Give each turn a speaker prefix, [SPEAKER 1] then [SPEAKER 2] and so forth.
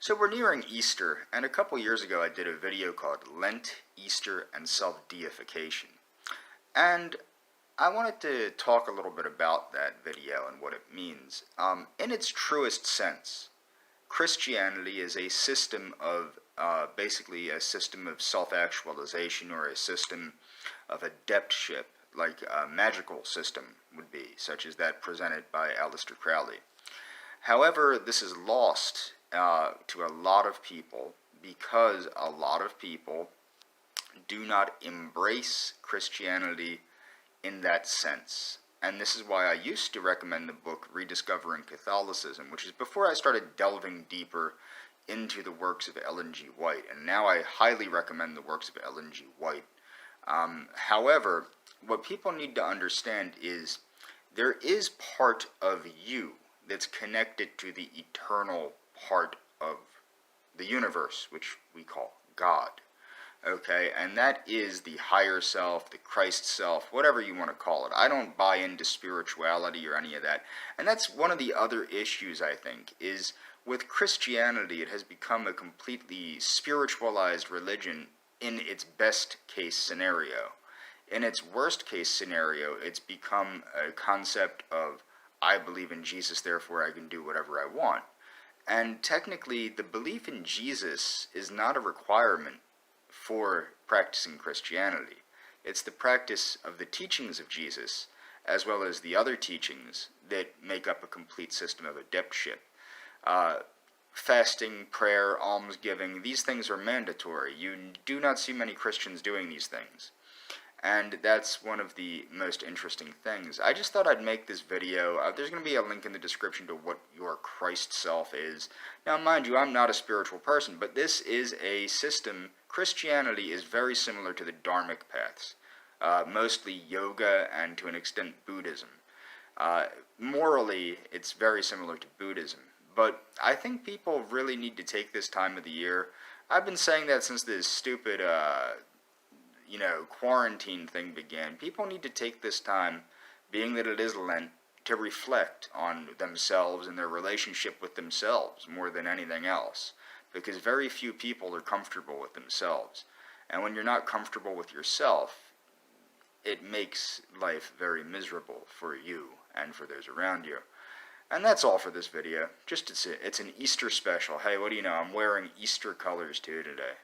[SPEAKER 1] So we're nearing Easter, and a couple years ago I did a video called Lent, Easter, and Self-Deification. And I wanted to talk a little bit about that video and what it means. In its truest sense, Christianity is a system of, basically a system of self-actualization, or a system of adeptship, like a magical system would be, such as that presented by Aleister Crowley. However, this is lost to a lot of people because a lot of people do not embrace Christianity in that sense. And this is why I used to recommend the book Rediscovering Catholicism, which is before I started delving deeper into the works of Ellen G. White. And now I highly recommend the works of Ellen G. White. However, what people need to understand is there is part of you that's connected to the eternal part of the universe, which we call God. Okay, and that is the higher self, the Christ self, whatever you want to call it. I don't buy into spirituality or any of that. And that's one of the other issues, I think, is with Christianity, it has become a completely spiritualized religion in its best case scenario. In its worst case scenario, it's become a concept of, I believe in Jesus, therefore I can do whatever I want. And technically, the belief in Jesus is not a requirement for practicing Christianity. It's the practice of the teachings of Jesus, as well as the other teachings, that make up a complete system of adeptship. Fasting, prayer, almsgiving, these things are mandatory. You do not see many Christians doing these things. And that's one of the most interesting things. I just thought I'd make this video. There's going to be a link in the description to what your Christ self is. Now, mind you, I'm not a spiritual person, but this is a system. Christianity is very similar to the Dharmic paths, mostly yoga and to an extent Buddhism. Morally, it's very similar to Buddhism. But I think people really need to take this time of the year. I've been saying that since this stupid quarantine thing began. People need to take this time, being that it is Lent, to reflect on themselves and their relationship with themselves more than anything else. Because very few people are comfortable with themselves. And when you're not comfortable with yourself, it makes life very miserable for you and for those around you. And that's all for this video. It's an Easter special. Hey, what do you know? I'm wearing Easter colors too today.